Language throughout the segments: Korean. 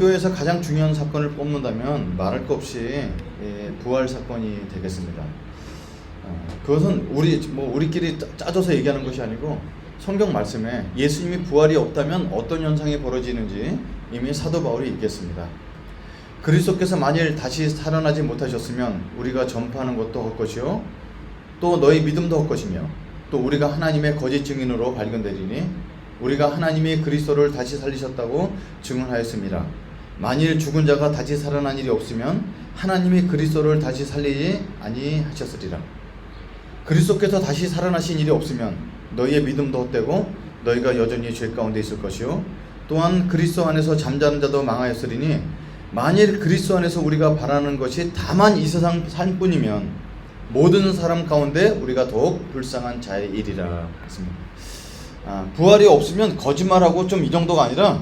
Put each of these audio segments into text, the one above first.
기독교에서 가장 중요한 사건을 뽑는다면 말할 것 없이 부활 사건이 되겠습니다. 그것은 우리끼리 짜줘서 얘기하는 것이 아니고 성경 말씀에 예수님이 부활이 없다면 어떤 현상이 벌어지는지 이미 사도 바울이 읽겠습니다. 그리스도께서 만일 다시 살아나지 못하셨으면 우리가 전파하는 것도 헛것이요 또 너희 믿음도 헛것이며 또 우리가 하나님의 거짓 증인으로 발견되리니 우리가 하나님이 그리스도를 다시 살리셨다고 증언하였습니다. 만일 죽은 자가 다시 살아난 일이 없으면 하나님이 그리스도를 다시 살리지 아니하셨으리라. 그리스도께서 다시 살아나신 일이 없으면 너희의 믿음도 헛되고 너희가 여전히 죄 가운데 있을 것이요 또한 그리스도 안에서 잠자는 자도 망하였으리니 만일 그리스도 안에서 우리가 바라는 것이 다만 이 세상 삶뿐이면 모든 사람 가운데 우리가 더욱 불쌍한 자의 일이라 했습니다. 부활이 없으면 거짓말하고 좀 이 정도가 아니라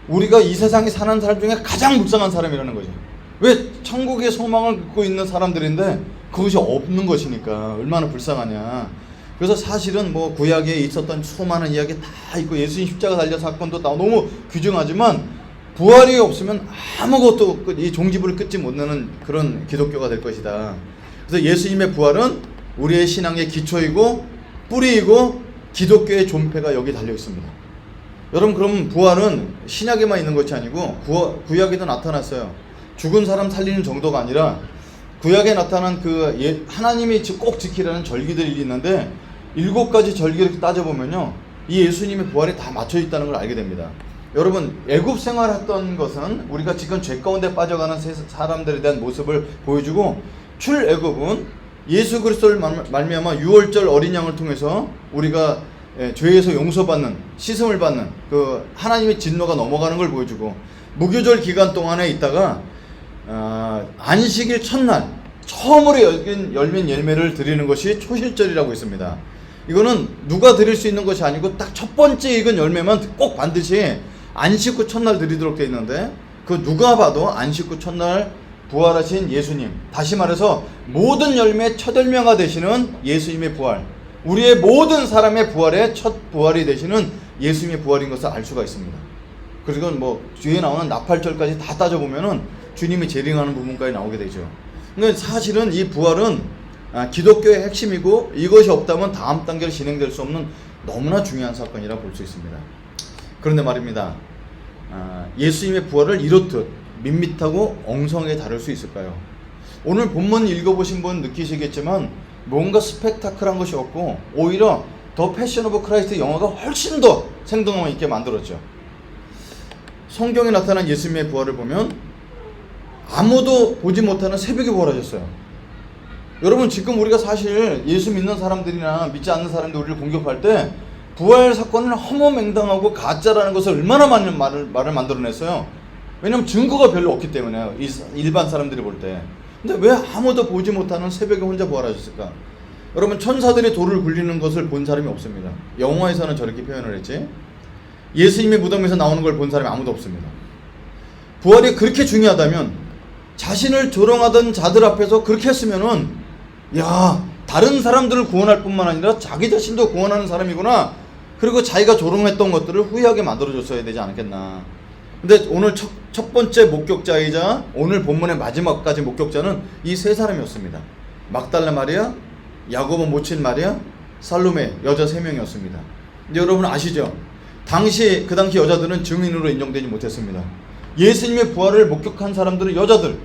우리가 이 세상에 사는 사람 중에 가장 불쌍한 사람이라는 거죠. 왜 천국의 소망을 갖고 있는 사람들인데 그것이 없는 것이니까 얼마나 불쌍하냐. 그래서 사실은 구약에 있었던 수많은 이야기 다 있고 예수님 십자가 달려 사건도 너무 귀중하지만 부활이 없으면 아무것도 이 종지부를 끊지 못하는 그런 기독교가 될 것이다. 그래서 예수님의 부활은 우리의 신앙의 기초이고 뿌리이고 기독교의 존폐가 여기 달려 있습니다. 여러분, 그럼 부활은 신약에만 있는 것이 아니고 구약에도 나타났어요. 죽은 사람 살리는 정도가 아니라 구약에 나타난 하나님이 꼭 지키라는 절기들이 있는데 7가지 절기를 따져보면요 이 예수님의 부활이 다 맞춰 있다는 걸 알게 됩니다. 여러분, 애굽 생활했던 것은 우리가 지금 죄 가운데 빠져가는 사람들에 대한 모습을 보여주고 출애굽은 예수 그리스도를 말미암아 유월절 어린 양을 통해서 우리가 죄에서 용서받는, 씻음을 받는 하나님의 진노가 넘어가는 걸 보여주고 무교절 기간 동안에 있다가 안식일 첫날 처음으로 열린 열매를 드리는 것이 초실절이라고 있습니다. 이거는 누가 드릴 수 있는 것이 아니고 딱 첫 번째 익은 열매만 꼭 반드시 안식 후 첫날 드리도록 되어 있는데 누가 봐도 안식 후 첫날 부활하신 예수님, 다시 말해서 모든 열매의 첫 열매가 되시는 예수님의 부활, 우리의 모든 사람의 부활의 첫 부활이 되시는 예수님의 부활인 것을 알 수가 있습니다. 그리고 뒤에 나오는 나팔절까지 다 따져보면은 주님이 재림하는 부분까지 나오게 되죠. 그러니까 사실은 이 부활은 기독교의 핵심이고 이것이 없다면 다음 단계로 진행될 수 없는 너무나 중요한 사건이라 볼 수 있습니다. 그런데 말입니다. 예수님의 부활을 이렇듯 밋밋하고 엉성하게 다룰 수 있을까요? 오늘 본문 읽어보신 분 느끼시겠지만 뭔가 스펙타클한 것이 없고 오히려 더 패션 오브 크라이스트 영화가 훨씬 더 생동감 있게 만들었죠. 성경에 나타난 예수님의 부활을 보면 아무도 보지 못하는 새벽에 부활하셨어요. 여러분, 지금 우리가 사실 예수 믿는 사람들이나 믿지 않는 사람들 우리를 공격할 때 부활 사건을 허무맹당하고 가짜라는 것을 얼마나 많은 말을 만들어냈어요. 왜냐하면 증거가 별로 없기 때문에요. 일반 사람들이 볼 때. 근데 왜 아무도 보지 못하는 새벽에 혼자 부활하셨을까? 여러분, 천사들이 돌을 굴리는 것을 본 사람이 없습니다. 영화에서는 저렇게 표현을 했지 예수님의 무덤에서 나오는 걸 본 사람이 아무도 없습니다. 부활이 그렇게 중요하다면 자신을 조롱하던 자들 앞에서 그렇게 했으면은 다른 사람들을 구원할 뿐만 아니라 자기 자신도 구원하는 사람이구나, 그리고 자기가 조롱했던 것들을 후회하게 만들어줬어야 되지 않겠나. 근데 오늘 첫 번째 목격자이자 오늘 본문의 마지막까지 목격자는 이 세 사람이었습니다. 막달라 마리아, 야고보 모친 마리아, 살로메, 여자 3명이었습니다. 근데 여러분 아시죠? 그 당시 여자들은 증인으로 인정되지 못했습니다. 예수님의 부활을 목격한 사람들은 여자들.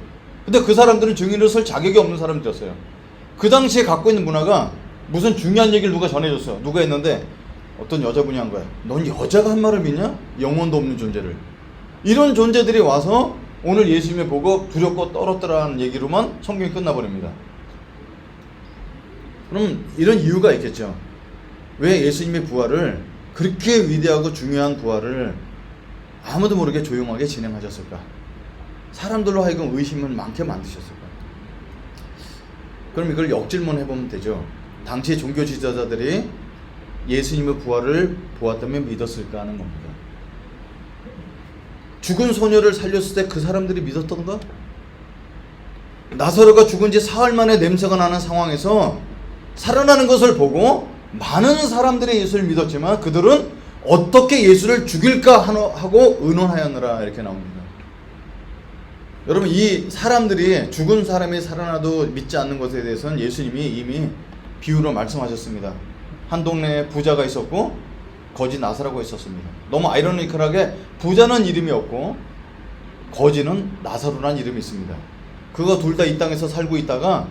근데 그 사람들은 증인으로 설 자격이 없는 사람들이었어요. 그 당시에 갖고 있는 문화가 무슨 중요한 얘기를 누가 전해줬어요. 누가 했는데 어떤 여자분이 한 거야. 넌 여자가 한 말을 믿냐? 영혼도 없는 존재를. 이런 존재들이 와서 오늘 예수님을 보고 두렵고 떨었더라는 얘기로만 성경이 끝나버립니다. 그럼 이런 이유가 있겠죠. 왜 예수님의 부활을, 그렇게 위대하고 중요한 부활을 아무도 모르게 조용하게 진행하셨을까? 사람들로 하여금 의심을 많게 만드셨을까? 그럼 이걸 역질문 해보면 되죠. 당시 종교 지도자들이 예수님의 부활을 보았다면 믿었을까 하는 겁니다. 죽은 소녀를 살렸을 때 그 사람들이 믿었던가? 나사로가 죽은 지 사흘 만에 냄새가 나는 상황에서 살아나는 것을 보고 많은 사람들이 예수를 믿었지만 그들은 어떻게 예수를 죽일까 하고 의논하였느라 이렇게 나옵니다. 여러분, 이 사람들이, 죽은 사람이 살아나도 믿지 않는 것에 대해서는 예수님이 이미 비유로 말씀하셨습니다. 한 동네에 부자가 있었고 거지 나사라고 있었습니다. 너무 아이러니컬하게 부자는 이름이 없고 거지는 나사로라는 이름이 있습니다. 그거 둘 다 이 땅에서 살고 있다가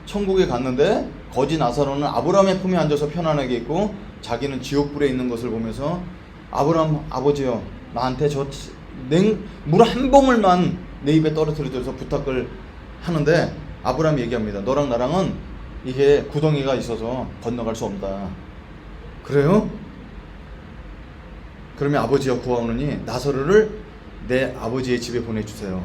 천국에 갔는데, 거지 나사로는 아브라함의 품에 앉아서 편안하게 있고 자기는 지옥불에 있는 것을 보면서, 아브라함 아버지요, 나한테 물 한 봉을만 내 입에 떨어뜨려줘서 부탁을 하는데, 아브라함이 얘기합니다. 너랑 나랑은 이게 구덩이가 있어서 건너갈 수 없다. 그래요? 그러면 아버지여 구하오느니 나사로를 내 아버지의 집에 보내주세요.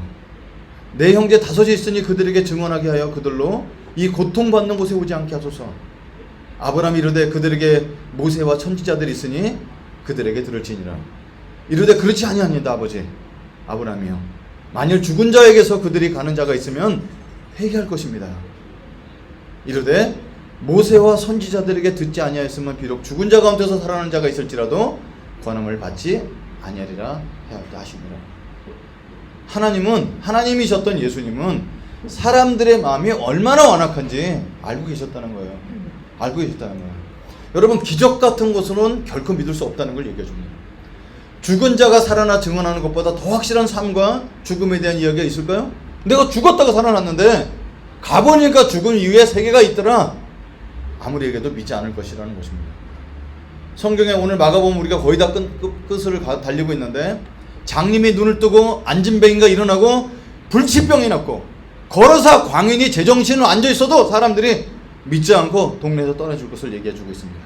내 형제 5이 있으니 그들에게 증언하게 하여 그들로 이 고통받는 곳에 오지 않게 하소서. 아브라함이 이르되 그들에게 모세와 선지자들이 있으니 그들에게 들을지니라. 이르되 그렇지 아니하니이다 아버지. 아브라함이요, 만일 죽은 자에게서 그들이 가는 자가 있으면 회개할 것입니다. 이르되 모세와 선지자들에게 듣지 아니하였으면 비록 죽은 자 가운데서 살아나는 자가 있을지라도 권함을 받지 아니하리라 하였다 하시니라. 하나님이셨던 예수님은 사람들의 마음이 얼마나 완악한지 알고 계셨다는 거예요. 알고 계셨다는 거예요. 여러분, 기적 같은 것으로는 결코 믿을 수 없다는 걸 얘기해 줍니다. 죽은 자가 살아나 증언하는 것보다 더 확실한 삶과 죽음에 대한 이야기가 있을까요? 내가 죽었다가 살아났는데 가보니까 죽음 이후에 세계가 있더라. 아무리 얘기해도 믿지 않을 것이라는 것입니다. 성경에 오늘 마가복음 우리가 거의 다 끝을 달리고 있는데, 장님이 눈을 뜨고 안진뱅이가 일어나고 불치병이 났고 걸어서 광인이 제정신으로 앉아있어도 사람들이 믿지 않고 동네에서 떠나줄 것을 얘기해주고 있습니다.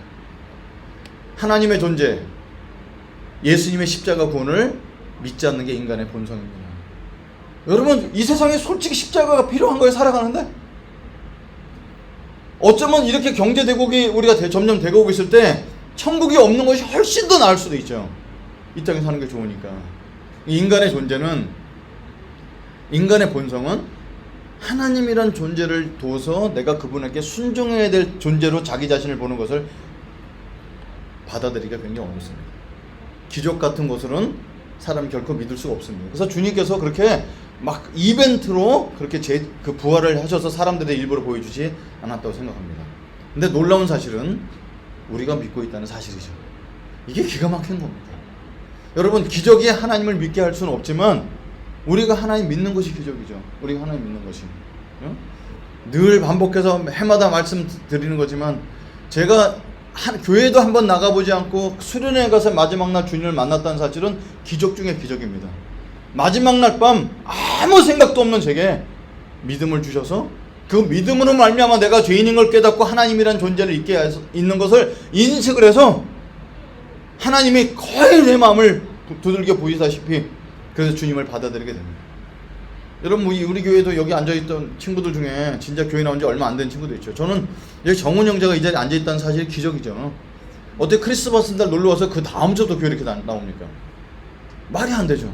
하나님의 존재, 예수님의 십자가 구원을 믿지 않는 게 인간의 본성입니다. 여러분, 이 세상에 솔직히 십자가가 필요한 거예요, 살아가는데? 어쩌면 이렇게 경제대국이 우리가 점점 되고 있을 때 천국이 없는 것이 훨씬 더 나을 수도 있죠. 이 땅에 사는 게 좋으니까. 인간의 존재는, 인간의 본성은 하나님이란 존재를 둬서 내가 그분에게 순종해야 될 존재로 자기 자신을 보는 것을 받아들이기가 굉장히 어렵습니다. 기적 같은 것으로는 사람이 결코 믿을 수가 없습니다. 그래서 주님께서 그렇게 막 이벤트로 그렇게 그 부활을 하셔서 사람들의 일부러 보여주지 않았다고 생각합니다. 근데 놀라운 사실은 우리가 믿고 있다는 사실이죠. 이게 기가 막힌 겁니다. 여러분, 기적이 하나님을 믿게 할 수는 없지만 우리가 하나님 믿는 것이 기적이죠. 우리가 하나님 믿는 것이. 늘 반복해서 해마다 말씀드리는 거지만, 제가 교회도 한번 나가보지 않고 수련회 가서 마지막 날 주님을 만났다는 사실은 기적 중에 기적입니다. 마지막 날 밤 아무 생각도 없는 제게 믿음을 주셔서 그 믿음으로 말미암아 내가 죄인인 걸 깨닫고 하나님이란 존재를 있는 것을 인식을 해서 하나님이 거의 내 마음을 두들겨 보이다시피 그래서 주님을 받아들이게 됩니다. 여러분, 우리 교회도 여기 앉아있던 친구들 중에 진짜 교회 나온 지 얼마 안 된 친구도 있죠. 저는 여기 정훈 형제가 이 자리에 앉아있다는 사실이 기적이죠. 어떻게 크리스마스 날 놀러와서 그 다음 주도 교회 이렇게 나옵니까? 말이 안 되죠.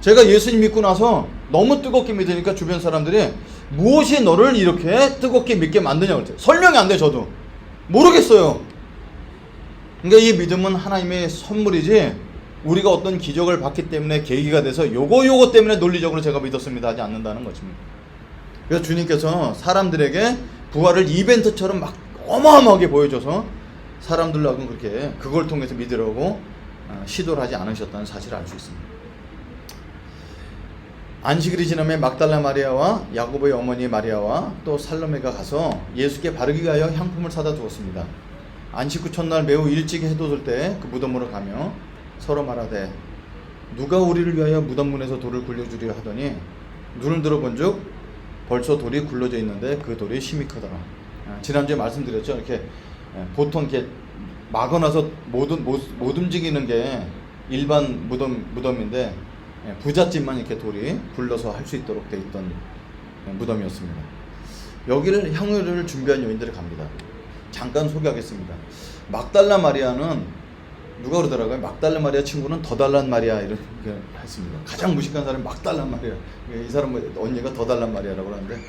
제가 예수님 믿고 나서 너무 뜨겁게 믿으니까 주변 사람들이 무엇이 너를 이렇게 뜨겁게 믿게 만드냐고 그랬어요. 설명이 안 돼. 저도 모르겠어요. 그러니까 이 믿음은 하나님의 선물이지 우리가 어떤 기적을 받기 때문에 계기가 돼서 요거 때문에 논리적으로 제가 믿었습니다 하지 않는다는 것입니다. 그래서 주님께서 사람들에게 부활을 이벤트처럼 막 어마어마하게 보여줘서 사람들하고 그렇게 그걸 통해서 믿으려고 시도를 하지 않으셨다는 사실을 알 수 있습니다. 안식일이 지나면 막달라 마리아와 야고보의 어머니 마리아와 또 살로메가 가서 예수께 바르기 위하여 향품을 사다 두었습니다. 안식 후 첫날 매우 일찍 해돋을 때 그 무덤으로 가며 서로 말하되 누가 우리를 위하여 무덤문에서 돌을 굴려주려 하더니 눈을 들어본즉 벌써 돌이 굴러져 있는데 그 돌이 심히 크더라. 지난주에 말씀드렸죠. 이렇게 보통 이렇게 막아놔서 못 움직이는 게 일반 무덤인데 부잣집만 이렇게 돌이 굴러서 할 수 있도록 돼 있던 무덤이었습니다. 여기를 향유를 준비한 여인들이 갑니다. 잠깐 소개하겠습니다. 막달라 마리아는 누가 그러더라고요. 막달라 마리아 친구는 더 달란 마리아 이렇게 했습니다. 가장 무식한 사람이 막달라 마리아. 이 사람 언니가 더 달란 마리아라고 하는데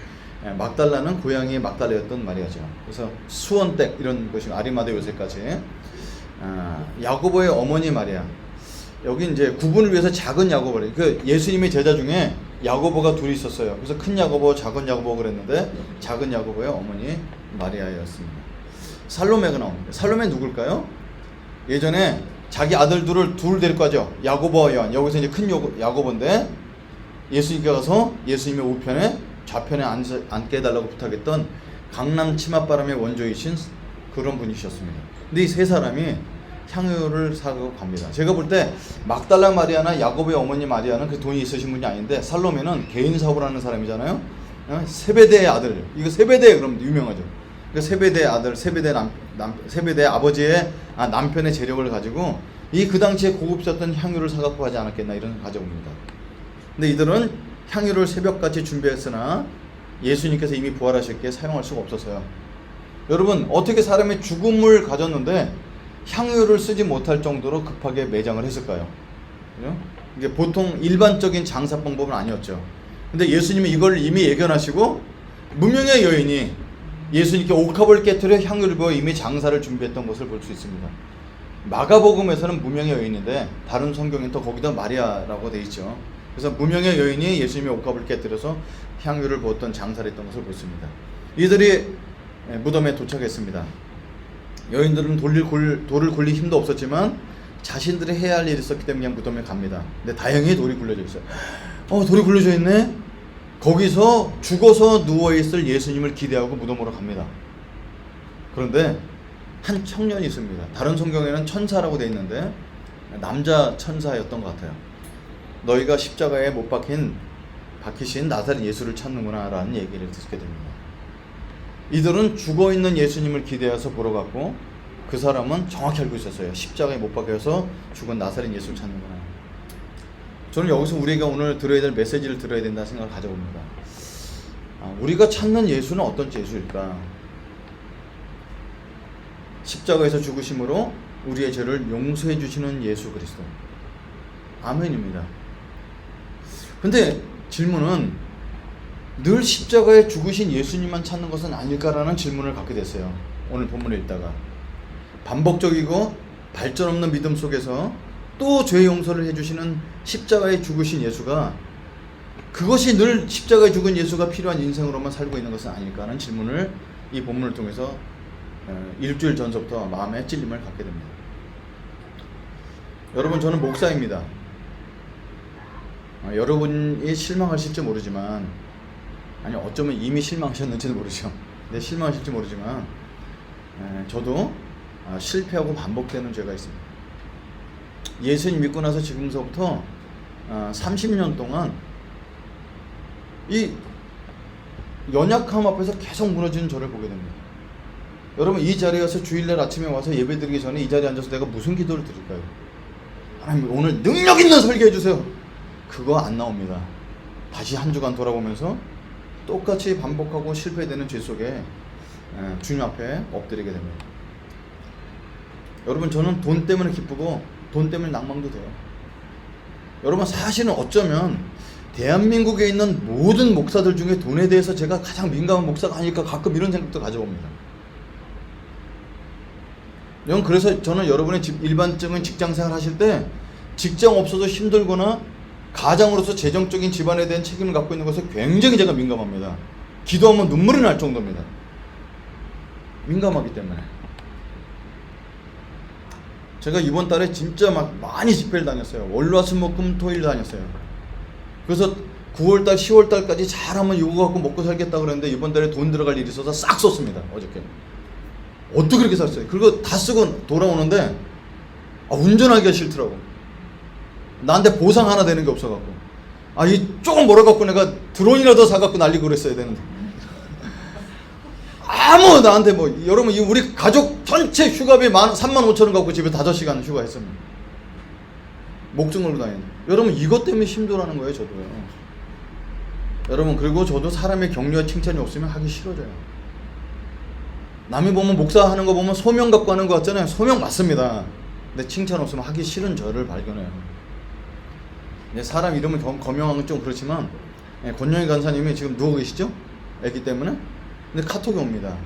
막달라는 고향이 막달라였던 마리아죠. 그래서 수원댁 이런 것이 아리마대 요새까지. 야고보의 어머니 마리아. 여기 이제 구분을 위해서 작은 야고보래. 그 예수님의 제자 중에 야고보가 둘이 있었어요. 그래서 큰 야고보, 작은 야고보 그랬는데 작은 야고보의 어머니 마리아였습니다. 살로메가 나옵니다. 살로메 누굴까요? 예전에 자기 아들들을 둘 데리고 가죠. 야고보와 요한. 여기서 이제 큰 야고보인데 예수님께 가서 예수님의 우편에 좌편에 앉게 해달라고 부탁했던 강남 치맛바람의 원조이신 그런 분이셨습니다. 근데 이 세 사람이 향유를 사고 갑니다. 제가 볼 때 막달라 마리아나 야고보의 어머니 마리아는 그 돈이 있으신 분이 아닌데 살로메는 개인 사업을 하는 사람이잖아요. 세베대의 아들. 이거 세베대 그럼 유명하죠. 그 세베대의 아들, 세베대의 아버지의 남편의 재력을 가지고 이 그 당시에 고급졌던 향유를 사갖고 가지 않았겠나 이런 가져옵니다. 근데 이들은 향유를 새벽같이 준비했으나 예수님께서 이미 부활하셨기에 사용할 수가 없었어요. 여러분 어떻게 사람의 죽음을 가졌는데 향유를 쓰지 못할 정도로 급하게 매장을 했을까요? 그죠? 이게 보통 일반적인 장사 방법은 아니었죠. 근데 예수님이 이걸 이미 예견하시고 무명의 여인이 예수님께 옥합을 깨트려 향유를 부어 이미 장사를 준비했던 것을 볼 수 있습니다. 마가복음에서는 무명의 여인인데 다른 성경엔 또 거기다 마리아라고 돼 있죠. 그래서 무명의 여인이 예수님의 옥합을 깨뜨려서 향유를 부었던 장사를 했던 것을 보습니다. 이들이 무덤에 도착했습니다. 여인들은 돌을 굴릴 힘도 없었지만 자신들이 해야 할 일이 있었기 때문에 그냥 무덤에 갑니다. 근데 다행히 돌이 굴려져 있어요. 돌이 굴려져 있네? 거기서 죽어서 누워있을 예수님을 기대하고 무덤으로 갑니다. 그런데 한 청년이 있습니다. 다른 성경에는 천사라고 되어 있는데 남자 천사였던 것 같아요. 너희가 십자가에 못 박히신 나사렛 예수를 찾는구나 라는 얘기를 듣게 됩니다. 이들은 죽어있는 예수님을 기대해서 보러 갔고 그 사람은 정확히 알고 있었어요. 십자가에 못 박혀서 죽은 나사렛 예수를 찾는구나. 저는 여기서 우리가 오늘 들어야 될 메시지를 들어야 된다는 생각을 가져봅니다. 우리가 찾는 예수는 어떤 예수일까? 십자가에서 죽으심으로 우리의 죄를 용서해 주시는 예수 그리스도. 아멘입니다. 근데 질문은 늘 십자가에 죽으신 예수님만 찾는 것은 아닐까라는 질문을 갖게 됐어요. 오늘 본문을 읽다가 반복적이고 발전 없는 믿음 속에서 또 죄 용서를 해주시는 십자가에 죽으신 예수가 그것이 늘 십자가에 죽은 예수가 필요한 인생으로만 살고 있는 것은 아닐까 하는 질문을 이 본문을 통해서 일주일 전서부터 마음에 찔림을 갖게 됩니다. 여러분 저는 목사입니다. 여러분이 실망하실지 모르지만 아니 어쩌면 이미 실망하셨는지도 모르죠. 근데 실망하실지 모르지만 저도 실패하고 반복되는 죄가 있습니다. 예수님 믿고 나서 지금서부터 30년 동안 이 연약함 앞에서 계속 무너지는 저를 보게 됩니다. 여러분 이 자리에 와서 주일날 아침에 와서 예배드리기 전에 이 자리에 앉아서 내가 무슨 기도를 드릴까요? 하나님 오늘 능력 있는 설교해 주세요. 그거 안 나옵니다. 다시 한 주간 돌아보면서 똑같이 반복하고 실패되는 죄 속에 주님 앞에 엎드리게 됩니다. 여러분 저는 돈 때문에 기쁘고 돈 때문에 낭망도 돼요. 여러분 사실은 어쩌면 대한민국에 있는 모든 목사들 중에 돈에 대해서 제가 가장 민감한 목사가 아닐까 가끔 이런 생각도 가져봅니다. 여러분 그래서 저는 여러분의 일반적인 직장생활 하실 때 직장 없어서 힘들거나 가장으로서 재정적인 집안에 대한 책임을 갖고 있는 것에 굉장히 제가 민감합니다. 기도하면 눈물이 날 정도입니다. 민감하기 때문에. 제가 이번 달에 진짜 막 많이 집회를 다녔어요. 월화수목금토일 다녔어요. 그래서 9월달 10월달까지 잘하면 이거 갖고 먹고 살겠다 그랬는데 이번 달에 돈 들어갈 일이 있어서 싹 썼습니다. 어저께 어떻게 그렇게 샀어요? 그리고 다 쓰고 돌아오는데 운전하기가 싫더라고. 나한테 보상 하나 되는 게 없어갖고 이 조금 멀어갖고 내가 드론이라도 사갖고 날리고 그랬어야 되는데 아무 나한테 여러분 우리 가족 전체 휴가비 35,000원 갖고 집에 5시간 휴가했습니다. 목숨 걸고 다니는. 여러분 이것 때문에 힘들어하는 거예요. 저도요. 여러분 그리고 저도 사람의 격려와 칭찬이 없으면 하기 싫어져요. 남이 보면 목사 하는 거 보면 소명 갖고 하는 거 같잖아요. 소명 맞습니다. 근데 칭찬 없으면 하기 싫은 저를 발견해요. 사람 이름을 거명하는 건 좀 그렇지만 권영희 간사님이 지금 누워 계시죠? 애기 때문에. 근데 카톡이 옵니다.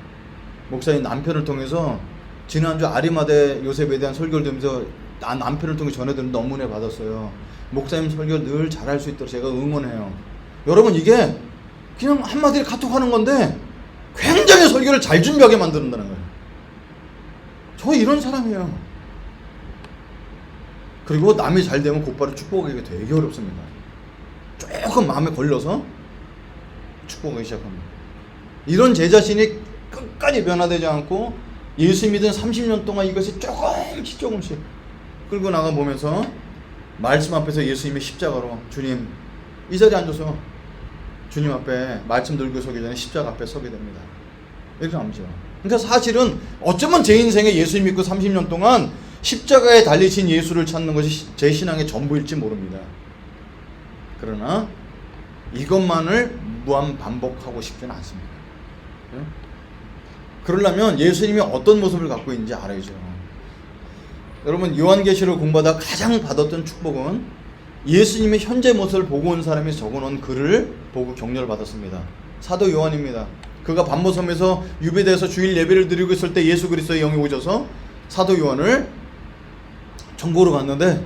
목사님 남편을 통해서 지난주 아리마대 요셉에 대한 설교를 들으면서 남편을 통해 전해드는 너무 은혜 받았어요. 목사님 설교 늘 잘할 수 있도록 제가 응원해요. 여러분 이게 그냥 한마디로 카톡 하는 건데 굉장히 설교를 잘 준비하게 만든다는 거예요. 저 이런 사람이에요. 그리고 남이 잘 되면 곧바로 축복하기가 되게 어렵습니다. 조금 마음에 걸려서 축복하기 시작합니다. 이런 제 자신이 끝까지 변화되지 않고 예수 믿은 30년 동안 이것이 조금씩 끌고 나가 보면서 말씀 앞에서 예수님의 십자가로 주님 이 자리에 앉아서 주님 앞에 말씀 들고 서기 전에 십자가 앞에 서게 됩니다. 이렇게 하죠. 그러니까 사실은 어쩌면 제 인생에 예수 믿고 30년 동안 십자가에 달리신 예수를 찾는 것이 제 신앙의 전부일지 모릅니다. 그러나 이것만을 무한 반복하고 싶지는 않습니다. 그러려면 예수님이 어떤 모습을 갖고 있는지 알아야죠. 여러분 요한계시를 공부하다 가장 받았던 축복은 예수님의 현재 모습을 보고 온 사람이 적어놓은 글을 보고 격려를 받았습니다. 사도 요한입니다. 그가 반모섬에서 유배돼서 주일 예배를 드리고 있을 때 예수 그리스도의 영이 오셔서 사도 요한을 전보로 갔는데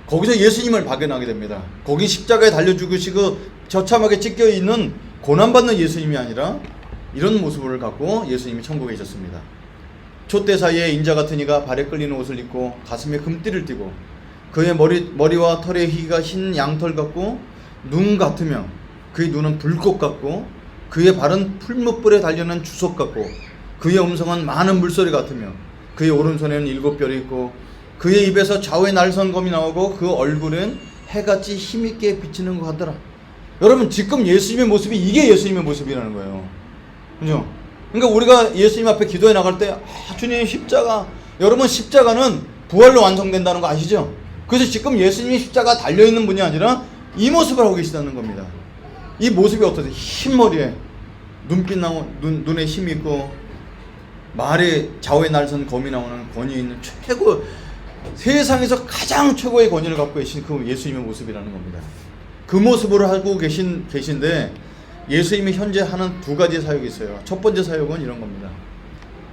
거기서 예수님을 발견하게 됩니다. 거기 십자가에 달려 죽으시고 처참하게 찢겨 있는 고난받는 예수님이 아니라 이런 모습을 갖고 예수님이 천국에 계셨습니다. 촛대 사이에 인자 같은 이가 발에 끌리는 옷을 입고 가슴에 금띠를 띠고 그의 머리와 털의 희가 흰 양털 같고 눈 같으며 그의 눈은 불꽃 같고 그의 발은 풀무불에 달려는 주석 같고 그의 음성은 많은 물소리 같으며 그의 오른손에는 7별이 있고 그의 입에서 좌우의 날선검이 나오고 그 얼굴은 해같이 힘있게 비치는 것 같더라. 여러분 지금 예수님의 모습이 이게 예수님의 모습이라는 거예요. 그죠? 그러니까 우리가 예수님 앞에 기도해 나갈 때 주님 십자가, 여러분 십자가는 부활로 완성된다는 거 아시죠? 그래서 지금 예수님이 십자가 달려있는 분이 아니라 이 모습을 하고 계시다는 겁니다. 이 모습이 어떠세요? 흰머리에 눈에 힘이 있고 말에 좌우의 날선 검이 나오는 권위 있는 세상에서 가장 최고의 권위를 갖고 계신 그 예수님의 모습이라는 겁니다. 그 모습으로 하고 계신데 예수님이 현재 하는 두 가지 사역이 있어요. 첫 번째 사역은 이런 겁니다.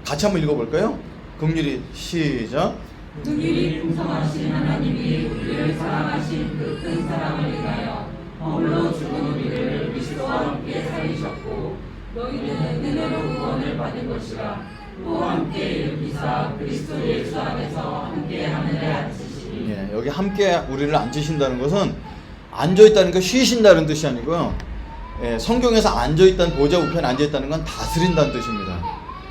같이 한번 읽어볼까요? 긍휼히 시작. 긍휼히 풍성하신 하나님이 우리를 사랑하신 그 큰 사랑을 인하여 홀로 죽은 우리를 그리스도와 함께 살리셨고 너희는 은혜로 구원을 받은 것이라 또 함께 일으키사 그리스도 예수 안에서 함께 하늘에 앉으시니. 예, 여기 함께 우리를 앉으신다는 것은 앉아있다는 거 쉬신다는 뜻이 아니고요. 예, 성경에서 앉아있다는 보좌 우편에 앉아있다는 건 다스린다는 뜻입니다.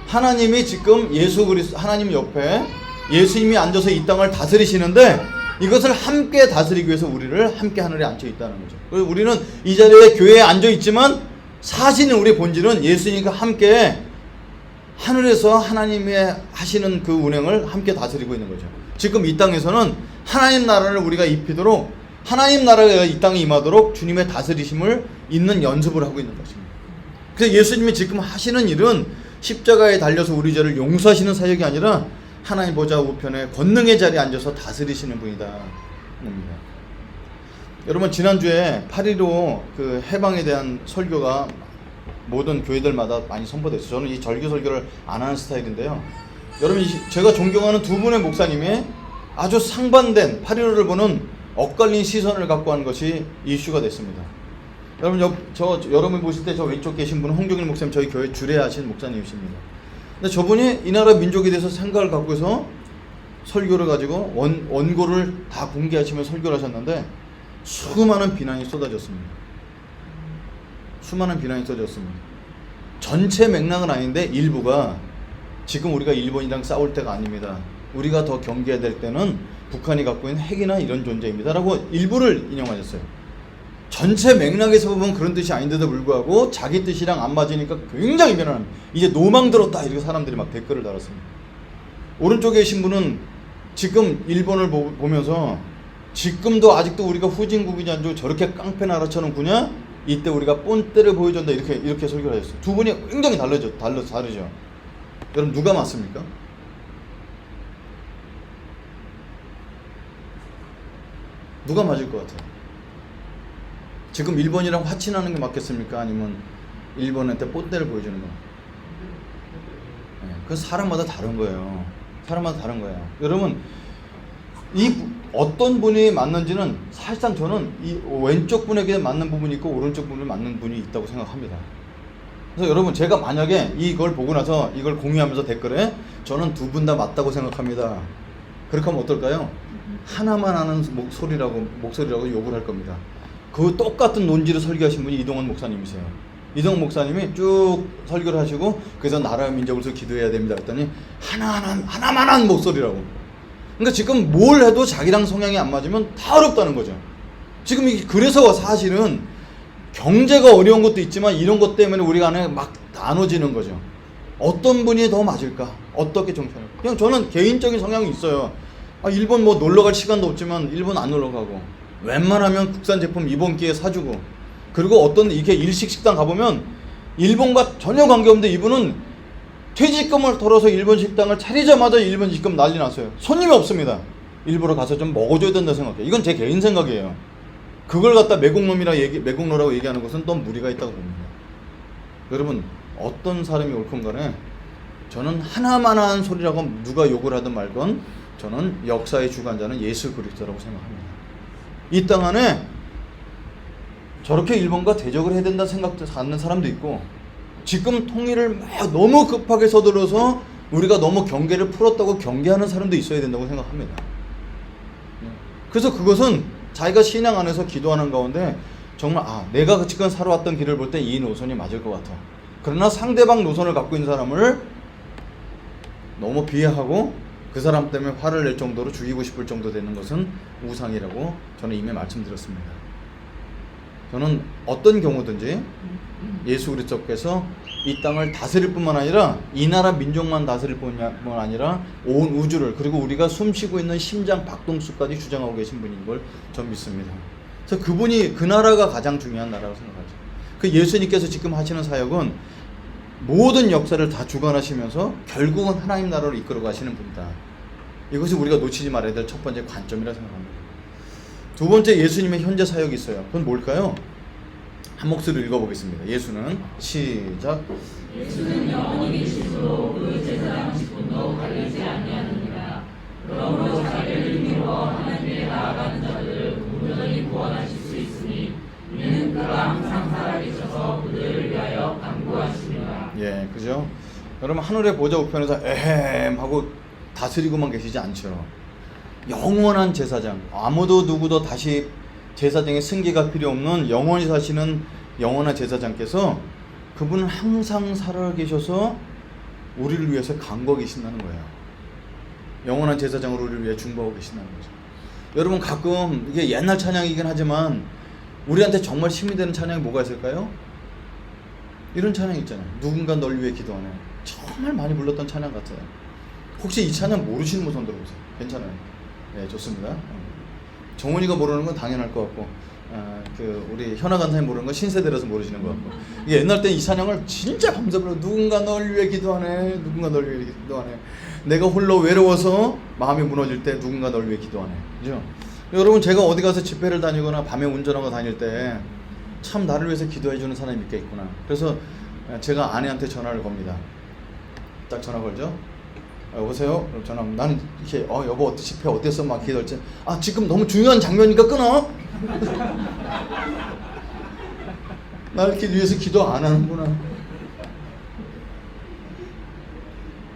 하나님이 지금 예수 그리스도 하나님 옆에 예수님이 앉아서 이 땅을 다스리시는데 이것을 함께 다스리기 위해서 우리를 함께 하늘에 앉아있다는 거죠. 그래서 우리는 이 자리에 교회에 앉아있지만 사실은 우리의 본질은 예수님과 함께 하늘에서 하나님이 하시는 그 운행을 함께 다스리고 있는 거죠. 지금 이 땅에서는 하나님 나라를 우리가 입히도록 하나님 나라가 이 땅에 임하도록 주님의 다스리심을 있는 연습을 하고 있는 것입니다. 그래서 예수님이 지금 하시는 일은 십자가에 달려서 우리 죄를 용서하시는 사역이 아니라 하나님 보좌 우편에 권능의 자리에 앉아서 다스리시는 분이다. 여러분 지난주에 8.15 그 해방에 대한 설교가 모든 교회들마다 많이 선포됐어요. 저는 이 절기 설교를 안 하는 스타일인데요. 여러분 제가 존경하는 두 분의 목사님이 아주 상반된 8.15를 보는 엇갈린 시선을 갖고 하는 것이 이슈가 됐습니다. 여러분 여러분 보실 때 저 왼쪽 계신 분은 홍경일 목사님, 저희 교회 주례하신 목사님이십니다. 근데 저분이 이 나라 민족에 대해서 생각을 갖고 해서 설교를 가지고 원고를 다 공개하시며 설교를 하셨는데 수많은 비난이 쏟아졌습니다. 수많은 비난이 쏟아졌습니다. 전체 맥락은 아닌데 일부가 지금 우리가 일본이랑 싸울 때가 아닙니다. 우리가 더 경계해야 될 때는 북한이 갖고 있는 핵이나 이런 존재입니다 라고 일부를 인용하셨어요. 전체 맥락에서 보면 그런 뜻이 아닌데도 불구하고 자기 뜻이랑 안 맞으니까 굉장히 비난합니다. 이제 노망 들었다 이렇게 사람들이 막 댓글을 달았습니다. 오른쪽에 계신 분은 지금 일본을 보면서 지금도 아직도 우리가 후진국이지 않고 저렇게 깡패 나라처럼 구냐? 이때 우리가 본때를 보여준다 이렇게 설교를 하셨어요. 두 분이 굉장히 다르죠. 여러분 누가 맞습니까? 누가 맞을 것 같아요? 지금 일본이랑 화친하는 게 맞겠습니까? 아니면 일본한테 본때를 보여주는 거? 그건 사람마다 다른 거예요. 여러분 어떤 분이 맞는지는 사실상 저는 이 왼쪽 분에게 맞는 부분이 있고 오른쪽 분에 맞는 분이 있다고 생각합니다. 그래서 여러분, 제가 만약에 이걸 보고 나서 이걸 공유하면서 댓글에 저는 두 분 다 맞다고 생각합니다, 그렇게 하면 어떨까요? 하나만 하는 목소리라고 욕을 할 겁니다. 그 똑같은 논지를 설교하신 분이 이동원 목사님이세요. 이동원 목사님이 쭉 설교를 하시고, 그래서 나라와 민족을 위해서 기도해야 됩니다 했더니 하나만 한 목소리라고. 그러니까 지금 뭘 해도 자기랑 성향이 안 맞으면 다 어렵다는 거죠. 지금 그래서 사실은 경제가 어려운 것도 있지만 이런 것 때문에 우리가 안에 막 나눠지는 거죠. 어떤 분이 더 맞을까? 어떻게 정착할까? 그냥 저는 개인적인 성향이 있어요. 일본 뭐 놀러 갈 시간도 없지만 일본 안 놀러 가고, 웬만하면 국산 제품 이번 기회에 사주고, 그리고 어떤 이렇게 일식 식당 가보면 일본과 전혀 관계없는데 이분은 퇴직금을 털어서 일본 식당을 차리자마자 일본 식금 난리 났어요. 손님이 없습니다. 일부러 가서 좀 먹어줘야 된다 생각해요. 이건 제 개인 생각이에요. 그걸 갖다 매국노라고 얘기하는 것은 또 무리가 있다고 봅니다. 여러분, 어떤 사람이 옳건 간에 저는 하나만 한 소리라고 누가 욕을 하든 말건 저는 역사의 주관자는 예수 그리스도라고 생각합니다. 이 땅 안에 저렇게 일본과 대적을 해야 된다 생각도 갖는 사람도 있고, 지금 통일을 막 너무 급하게 서둘러서 우리가 너무 경계를 풀었다고 경계하는 사람도 있어야 된다고 생각합니다. 그래서 그것은 자기가 신앙 안에서 기도하는 가운데 정말 내가 지금 살아왔던 길을 볼 때 이 노선이 맞을 것 같아. 그러나 상대방 노선을 갖고 있는 사람을 너무 비하하고 그 사람 때문에 화를 낼 정도로 죽이고 싶을 정도 되는 것은 우상이라고 저는 이미 말씀드렸습니다. 저는 어떤 경우든지 예수 그리스도께서 이 땅을 다스릴 뿐만 아니라 이 나라 민족만 다스릴 뿐만 아니라 온 우주를, 그리고 우리가 숨쉬고 있는 심장 박동수까지 주장하고 계신 분인 걸 전 믿습니다. 그래서 그분이, 그 나라가 가장 중요한 나라라고 생각하죠. 그 예수님께서 지금 하시는 사역은 모든 역사를 다 주관하시면서 결국은 하나님 나라로 이끌어 가시는 분이다. 이것이 우리가 놓치지 말아야 될 첫 번째 관점이라 생각합니다. 두 번째, 예수님의 현재 사역이 있어요. 그건 뭘까요? 한 목소리로 읽어보겠습니다. 예수는, 시작. 예수는 영원히 계시므로 그 제사장 직분도 갈리지 아니하느니라. 그러므로 자기를 힘입어 하나님께 나아가는 자들을 온전히 구원하실 수 있으니 이는 그가 항상 살아계셔서 그들을 위하여 간구하시니라. 예, 그죠? 여러분, 하늘의 보좌 우편에서 에헴 하고 다스리고만 계시지 않죠. 영원한 제사장, 아무도 누구도 다시 제사장의 승계가 필요 없는 영원히 사시는 영원한 제사장께서 그분은 항상 살아계셔서 우리를 위해서 간구하고 계신다는 거예요. 영원한 제사장으로 우리를 위해 중보하고 계신다는 거죠. 여러분, 가끔 이게 옛날 찬양이긴 하지만 우리한테 정말 힘이 되는 찬양이 뭐가 있을까요? 이런 찬양 있잖아요. 누군가 널 위해 기도하네. 정말 많이 불렀던 찬양 같아요. 혹시 이 찬양 모르시는 분 손 들어보세요. 괜찮아요. 네, 좋습니다. 정훈이가 모르는 건 당연할 것 같고, 우리 현아 간사님 모르는 건 신세대라서 모르시는 것 같고, 이게 옛날 때 이 찬양을 진짜 밤새 불러. 누군가 널 위해 기도하네. 누군가 널 위해 기도하네. 내가 홀로 외로워서 마음이 무너질 때 누군가 널 위해 기도하네. 그죠? 여러분, 제가 어디 가서 집회를 다니거나 밤에 운전하고 다닐 때 참 나를 위해서 기도해 주는 사람이 몇 개 있구나. 그래서 제가 아내한테 전화를 겁니다. 딱 전화 걸죠. 여보세요? 그럼 전화, 나는 이렇게 여보 어때, 집회 어땠어? 막 기도할 때 지금 너무 중요한 장면이니까 끊어. 나를 이렇게 위해서 기도 안 하는구나.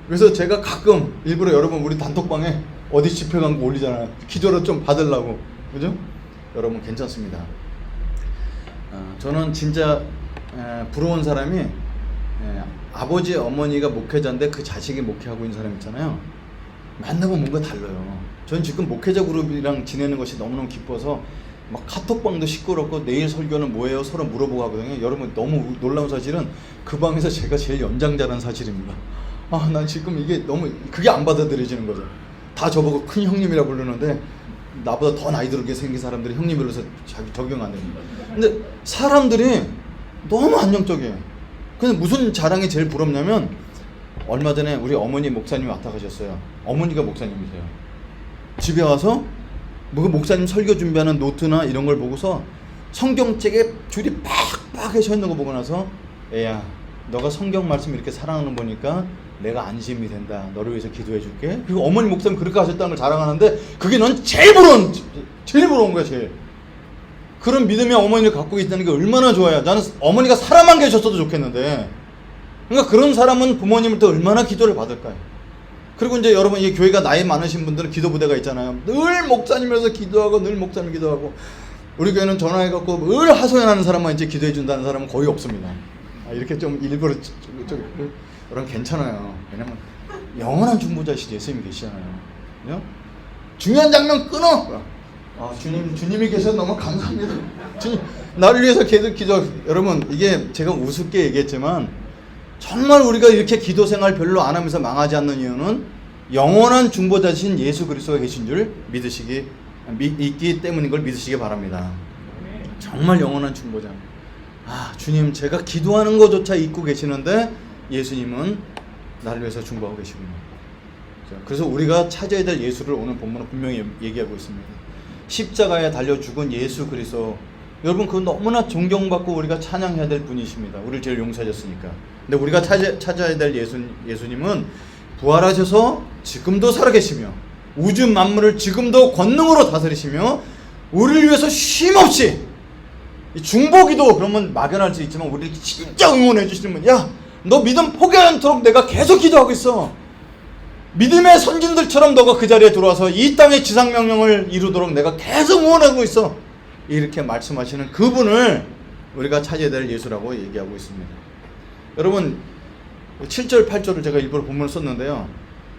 그래서 제가 가끔 일부러, 여러분 우리 단톡방에 어디 집회 간 거 올리잖아요. 기도를 좀 받으려고. 그죠? 여러분, 괜찮습니다. 저는 진짜 부러운 사람이, 아버지 어머니가 목회자인데 그 자식이 목회하고 있는 사람 있잖아요. 만나면 뭔가 달라요. 저는 지금 목회자 그룹이랑 지내는 것이 너무너무 기뻐서 막 카톡방도 시끄럽고 내일 설교는 뭐예요? 서로 물어보고 하거든요. 여러분, 너무 놀라운 사실은 그 방에서 제가 제일 연장자라는 사실입니다. 난 지금 이게 너무, 그게 안 받아들여지는 거죠. 다 저보고 큰 형님이라 부르는데 나보다 더 나이 들게 생긴 사람들이 형님이라서 자기 적용 안 됩니다. 근데 사람들이 너무 안정적이에요. 근데 무슨 자랑이 제일 부럽냐면, 얼마 전에 우리 어머니 목사님이 왔다 가셨어요. 어머니가 목사님이세요. 집에 와서 목사님 설교 준비하는 노트나 이런 걸 보고서 성경책에 줄이 팍팍 해서 있는 거 보고 나서, 애야, 너가 성경 말씀 이렇게 사랑하는 거 보니까 내가 안심이 된다. 너를 위해서 기도해 줄게. 그리고 어머니 목사님 그렇게 하셨다는 걸 자랑하는데 그게 넌 제일 부러운 거야, 제일. 그런 믿음의 어머니를 갖고 있다는 게 얼마나 좋아요. 나는 어머니가 살아만 계셨어도 좋겠는데. 그러니까 그런 사람은 부모님을 또 얼마나 기도를 받을까요? 그리고 이제 여러분, 이 교회가 나이 많으신 분들은 기도 부대가 있잖아요. 늘 목사님이라서 기도하고 늘 목사님 기도하고. 우리 교회는 전화해갖고 늘 하소연하는 사람만 이제 기도해 준다는 사람은 거의 없습니다. 이렇게 좀 일부러 여러분 괜찮아요. 왜냐면 영원한 중보자이신 예수님이 계시잖아요. 그죠? 중요한 장면 끊어. 주님이 계셔서 너무 감사합니다. 주님, 나를 위해서 계속 기도. 여러분, 이게 제가 우습게 얘기했지만 정말 우리가 이렇게 기도 생활 별로 안 하면서 망하지 않는 이유는 영원한 중보자신 예수 그리스도가 계신 줄 있기 때문인 걸 믿으시기 바랍니다. 정말 영원한 중보자. 주님, 제가 기도하는 것조차 잊고 계시는데 예수님은 나를 위해서 중보하고 계시구나. 그래서 우리가 찾아야 될 예수를 오늘 본문은 분명히 얘기하고 있습니다. 십자가에 달려 죽은 예수 그리스도. 여러분, 그건 너무나 존경받고 우리가 찬양해야 될 분이십니다. 우리를 제일 용서하셨으니까. 근데 우리가 찾아야 될 예수님은 부활하셔서 지금도 살아계시며 우주 만물을 지금도 권능으로 다스리시며 우리를 위해서 쉼없이 중보기도 그러면 막연할 수 있지만 우리를 진짜 응원해 주시는 분. 야, 너 믿음 포기하지 않도록 내가 계속 기도하고 있어. 믿음의 선진들처럼 너가 그 자리에 들어와서 이 땅의 지상명령을 이루도록 내가 계속 응원하고 있어. 이렇게 말씀하시는 그분을 우리가 찾아야 될 예수라고 얘기하고 있습니다. 여러분, 7절 8절을 제가 일부러 본문을 썼는데요.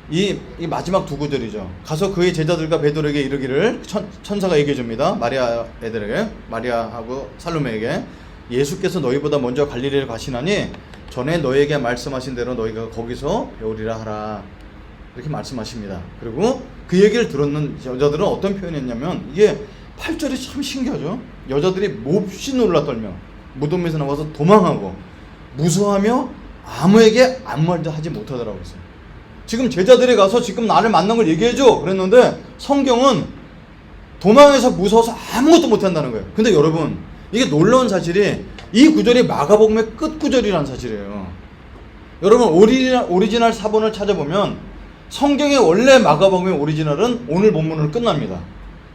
이 마지막 두 구절이죠. 가서 그의 제자들과 베드로에게 이르기를, 천사가 얘기해 줍니다. 마리아 애들에게, 마리아하고 살로메에게, 예수께서 너희보다 먼저 갈릴리를 가시나니 전에 너희에게 말씀하신 대로 너희가 거기서 배우리라 하라. 이렇게 말씀하십니다. 그리고 그 얘기를 들었는 여자들은 어떤 표현이었냐면, 이게 8절이 참 신기하죠. 여자들이 몹시 놀라 떨며 무덤에서 나와서 도망하고 무서워하며 아무에게 아무 말도 하지 못하더라고요. 지금 제자들이 가서 지금 나를 만난 걸 얘기해줘 그랬는데 성경은 도망해서 무서워서 아무것도 못한다는 거예요. 근데 여러분, 이게 놀라운 사실이 이 구절이 마가복음의 끝 구절이라는 사실이에요. 여러분, 오리지널 사본을 찾아보면 성경의 원래 마가복음의 오리지널은 오늘 본문으로 끝납니다.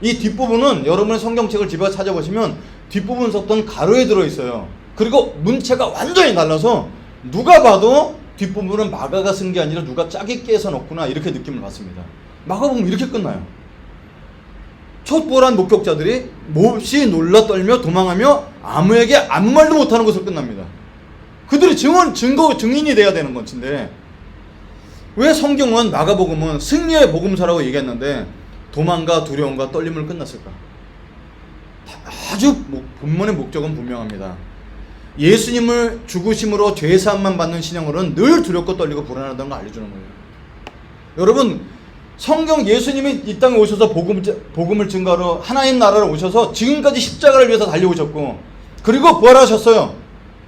이 뒷부분은 여러분의 성경책을 집에 찾아보시면 뒷부분 썼던 가로에 들어있어요. 그리고 문체가 완전히 달라서 누가 봐도 뒷부분은 마가가 쓴 게 아니라 누가 짜게 깨서 넣구나, 이렇게 느낌을 받습니다. 마가복음 이렇게 끝나요. 첫 부활한 목격자들이 몹시 놀라 떨며 도망하며 아무에게 아무 말도 못하는 것으로 끝납니다. 그들이 증인이 돼야 되는 것인데 왜 성경은 마가복음은 승리의 복음서라고 얘기했는데 도망과 두려움과 떨림을 끝났을까? 아주 본문의 목적은 분명합니다. 예수님을 죽으심으로 죄사함만 받는 신앙으로는 늘 두렵고 떨리고 불안하다는 걸 알려주는 거예요. 여러분, 성경 예수님이 이 땅에 오셔서 복음을 증거하러 하나님 나라로 오셔서 지금까지 십자가를 위해서 달려오셨고 그리고 부활하셨어요.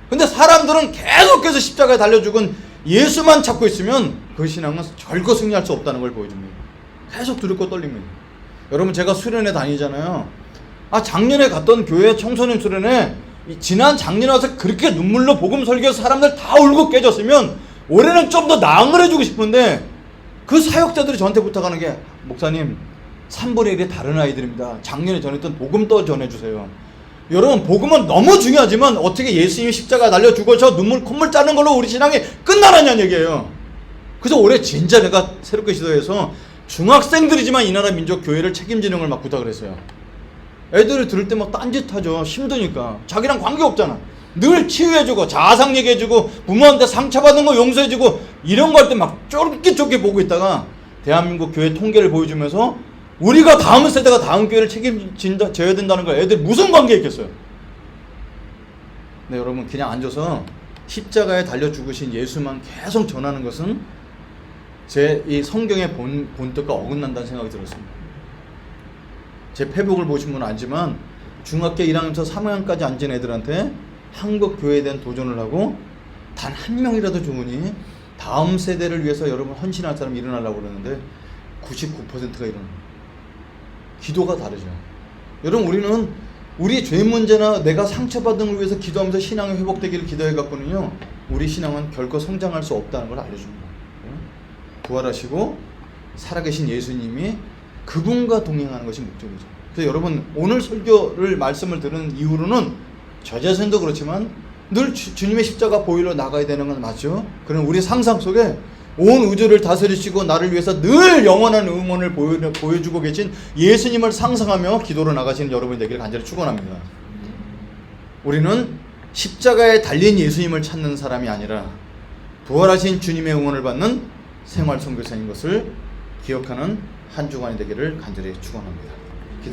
근데 사람들은 계속해서 십자가에 달려 죽은 예수만 찾고 있으면 그 신앙은 결코 승리할 수 없다는 걸 보여줍니다. 계속 두렵고 떨립니다. 여러분, 제가 수련회 다니잖아요. 작년에 갔던 교회 청소년 수련회, 지난 작년에 와서 그렇게 눈물로 복음 설교해서 사람들 다 울고 깨졌으면 올해는 좀 더 나음을 해주고 싶은데 그 사역자들이 저한테 부탁하는 게, 목사님 3분의 1이 다른 아이들입니다. 작년에 전했던 복음 또 전해주세요. 여러분, 복음은 너무 중요하지만 어떻게 예수님이 십자가 달려 죽어서 눈물 콧물 짜는 걸로 우리 신앙이 끝나느냐는 얘기예요. 그래서 올해 진짜 내가 새롭게 시도해서 중학생들이지만 이 나라 민족 교회를 책임지는 걸 막 부탁을 했어요. 애들을 들을 때 막 딴짓하죠. 힘드니까. 자기랑 관계없잖아. 늘 치유해주고 자아상 얘기해주고 부모한테 상처받은 거 용서해주고 이런 거 할 때 막 쫄깃쫄깃 보고 있다가 대한민국 교회 통계를 보여주면서 우리가 다음 세대가 다음 교회를 책임져야 된다는 걸 애들 무슨 관계 있겠어요. 네, 여러분, 그냥 앉아서 십자가에 달려 죽으신 예수만 계속 전하는 것은 제 이 성경의 본뜻과 어긋난다는 생각이 들었습니다. 제 페북을 보신 분은 알지만 중학교 1학년부터 3학년까지 앉은 애들한테 한국 교회에 대한 도전을 하고 단 한 명이라도 좋으니 다음 세대를 위해서 여러분 헌신할 사람이 일어나려고 그러는데 99%가 일어납니다. 기도가 다르죠. 여러분, 우리는 우리 죄 문제나 내가 상처받은 걸 위해서 기도하면서 신앙이 회복되기를 기도해 갖고는요, 우리 신앙은 결코 성장할 수 없다는 걸 알려줍니다. 부활하시고 살아계신 예수님이 그분과 동행하는 것이 목적이죠. 그래서 여러분 오늘 설교를 말씀을 들은 이후로는 저 자신도 그렇지만 늘 주님의 십자가 보이러 나가야 되는 건 맞죠. 그런 우리 상상 속에 온 우주를 다스리시고 나를 위해서 늘 영원한 응원을 보여주고 계신 예수님을 상상하며 기도로 나가시는 여러분이 되기를 간절히 축원합니다. 우리는 십자가에 달린 예수님을 찾는 사람이 아니라 부활하신 주님의 응원을 받는 생활 선교사인 것을 기억하는 한 주간이 되기를 간절히 축원합니다.